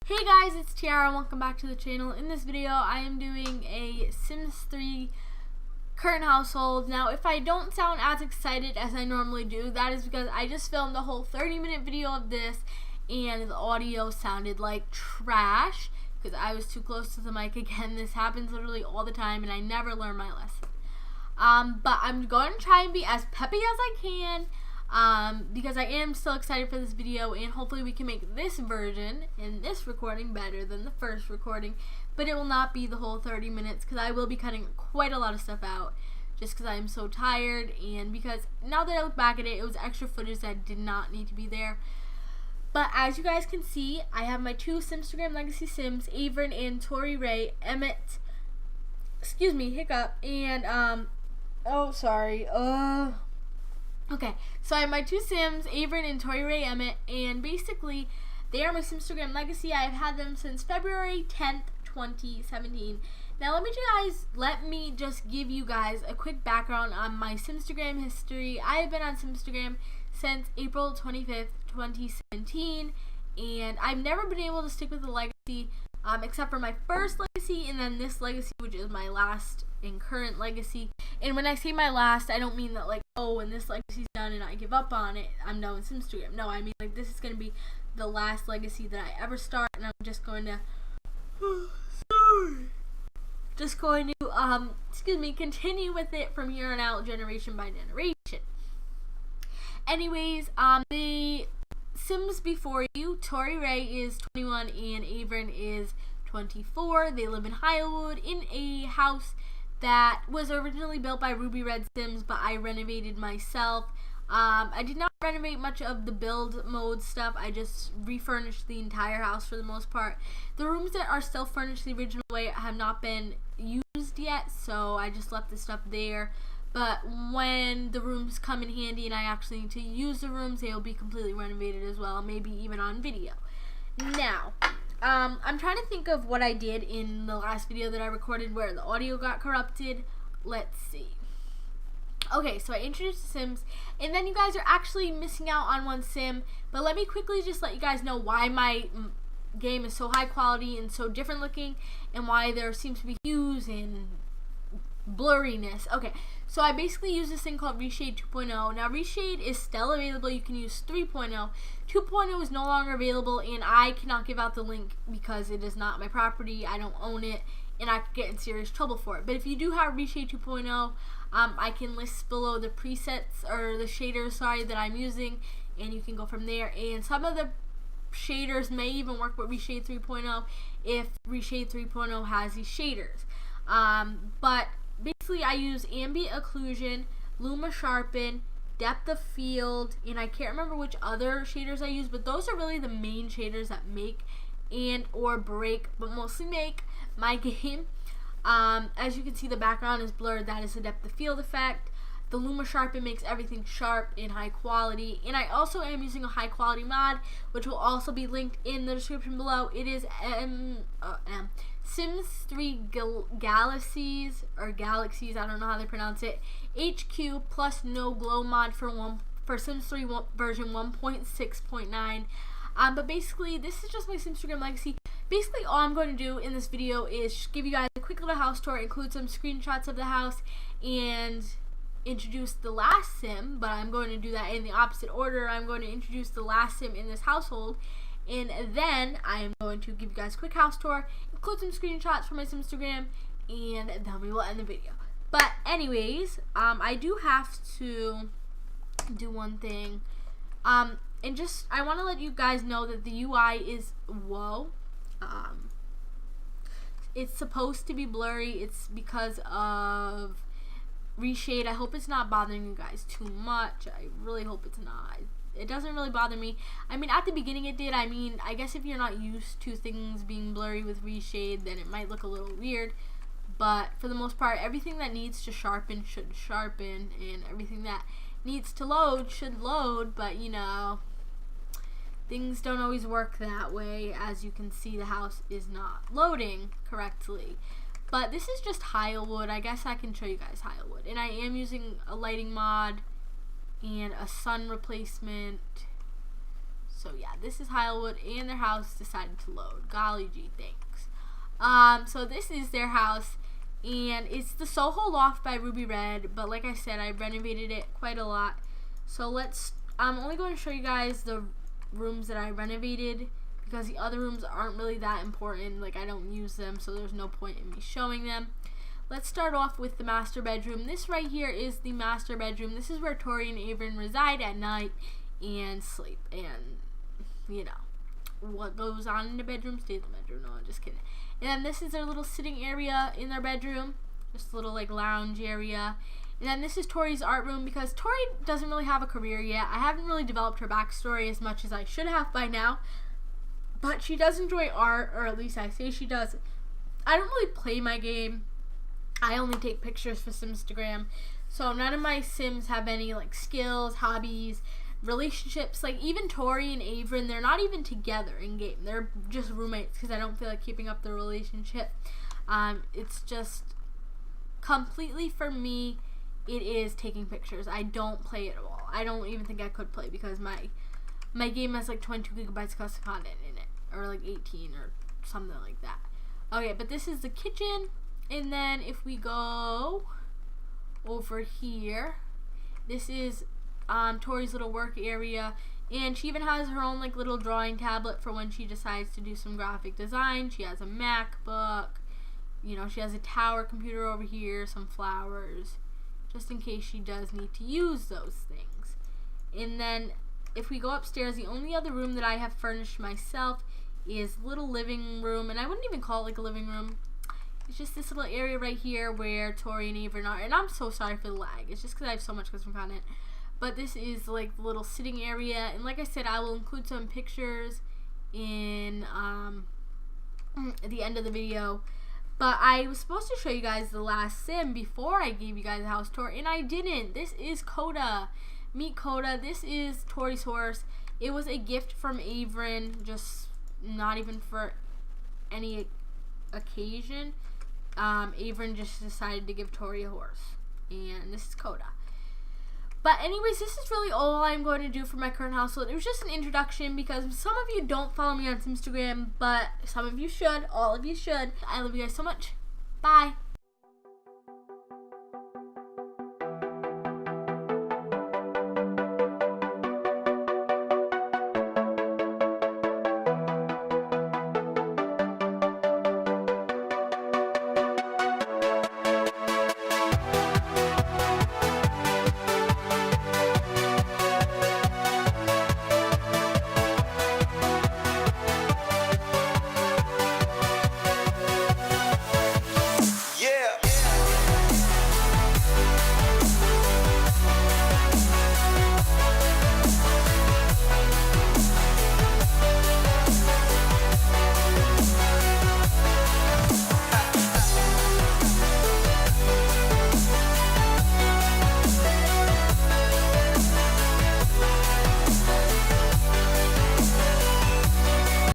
Hey guys, it's Tiara. Welcome back to the channel. In this video, I am doing a Sims 3 current household. Now, if I don't sound as excited as I normally do, that is because I just filmed a whole 30-minute video of this, and the audio sounded like trash because I was too close to the mic again. This happens literally all the time, and I never learn my lesson. But I'm going to try and be as peppy as I can. Because I am still excited for this video, and hopefully we can make this version and this recording better than the first recording, but it will not be the whole 30 minutes because I will be cutting quite a lot of stuff out just because I am so tired, and because now that I look back at it, it was extra footage that did not need to be there. But as you guys can see, I have my two Simstagram legacy Sims, Avern and Tori Ray, Emmetts, and okay, so I have my two Sims, Avern and Tori Ray Emmett, and basically they are my Simstagram legacy. I have had them since February 10th, 2017. Now let me just give you guys a quick background on my Simstagram history. I have been on Simstagram since April 25th, 2017, and I've never been able to stick with the legacy except for my first legacy and then this legacy, which is my last and current legacy. And when I say my last, I don't mean that like, oh, when this legacy's done and I give up on it, I'm done with Simstagram. No, I mean like this is going to be the last legacy that I ever start, and I'm just going to continue with it from here on out, generation by generation. Anyways, the Sims before you, Tori Ray is 21 and Avern is 24. They live in Highwood in a house that was originally built by Ruby Red Sims, but I renovated myself. I did not renovate much of the build mode stuff. I just refurnished the entire house for the most part. The rooms that are still furnished the original way have not been used yet, so I just left the stuff there. But when the rooms come in handy and I actually need to use the rooms, they will be completely renovated as well, maybe even on video. Now, I'm trying to think of what I did in the last video that I recorded where the audio got corrupted. Let's see. Okay, so I introduced the Sims, and then you guys are actually missing out on one Sim, but let me quickly just let you guys know why my game is so high quality and so different looking, and why there seems to be hues and blurriness. Okay, so I basically use this thing called Reshade 2.0. Now Reshade is still available. You can use 3.0. 2.0 is no longer available, and I cannot give out the link because it is not my property. I don't own it, and I could get in serious trouble for it. But if you do have Reshade 2.0, I can list below the presets or the shaders, that I'm using, and you can go from there. And some of the shaders may even work with Reshade 3.0 if Reshade 3.0 has these shaders. But basically I use ambient occlusion, luma sharpen, depth of field, and I can't remember which other shaders I use, but those are really the main shaders that make and or break, but mostly make my game. As you can see, the background is blurred. That is the depth of field effect. The luma sharpen makes everything sharp and high quality, and I also am using a high quality mod, which will also be linked in the description below. It is Sims 3 Galaxies, I don't know how they pronounce it, HQ plus no glow mod for Sims 3 version 1.6.9. But basically, this is just my Simstagram legacy. Basically, all I'm going to do in this video is just give you guys a quick little house tour, include some screenshots of the house, and introduce the last Sim, but I'm going to do that in the opposite order. I'm going to introduce the last Sim in this household, and then I'm going to give you guys a quick house tour, include some screenshots from my Simstagram, and then we will end the video. But anyways, I do have to do one thing, and just I want to let you guys know that the UI is it's supposed to be blurry. It's because of Reshade. I hope it's not bothering you guys too much. I really hope it's not. It doesn't really bother me. I mean, at the beginning it did. I mean, I guess if you're not used to things being blurry with Reshade, then it might look a little weird. But for the most part, everything that needs to sharpen should sharpen, and everything that needs to load should load. But you know, things don't always work that way. As you can see, the house is not loading correctly. But this is just Highwood. I guess I can show you guys Highwood. And I am using a lighting mod and a sun replacement. So yeah, this is Highwood, and their house decided to load. Golly gee, thanks. So this is their house, and it's the Soho Loft by Ruby Red, but like I said, I renovated it quite a lot. So I'm only going to show you guys the rooms that I renovated, because the other rooms aren't really that important. Like, I don't use them, so there's no point in me showing them. Let's start off with the master bedroom. This right here is the master bedroom. This is where Tori and Averin reside at night and sleep. And, you know, what goes on in the bedroom stays in the bedroom. No, I'm just kidding. And then this is their little sitting area in their bedroom. Just a little, like, lounge area. And then this is Tori's art room, because Tori doesn't really have a career yet. I haven't really developed her backstory as much as I should have by now. But she does enjoy art, or at least I say she does. I don't really play my game. I only take pictures for Simstagram. So none of my Sims have any like skills, hobbies, relationships. Like even Tori and Averin, they're not even together in game. They're just roommates because I don't feel like keeping up the relationship. It's just completely for me, it is taking pictures. I don't play it at all. I don't even think I could play because my game has like 22 gigabytes of custom content in it, or like 18 or something like that. Okay, but this is the kitchen. And then if we go over here, this is Tori's little work area, and she even has her own like little drawing tablet for when she decides to do some graphic design. She has a MacBook, you know, she has a tower computer over here, some flowers, just in case she does need to use those things. And then if we go upstairs, the only other room that I have furnished myself is little living room, and I wouldn't even call it like a living room. It's just this little area right here where Tori and Averin are. And I'm so sorry for the lag. It's just because I have so much custom content. But this is like the little sitting area. And like I said, I will include some pictures in at the end of the video. But I was supposed to show you guys the last sim before I gave you guys a house tour. And I didn't. This is Coda. Meet Coda. This is Tori's horse. It was a gift from Averin. Just not even for any occasion. Averin just decided to give Tori a horse, and this is Coda. But anyways, this is really all I'm going to do for my current household. It was just an introduction because some of you don't follow me on Instagram, but some of you should. All of you should. I love you guys so much. Bye.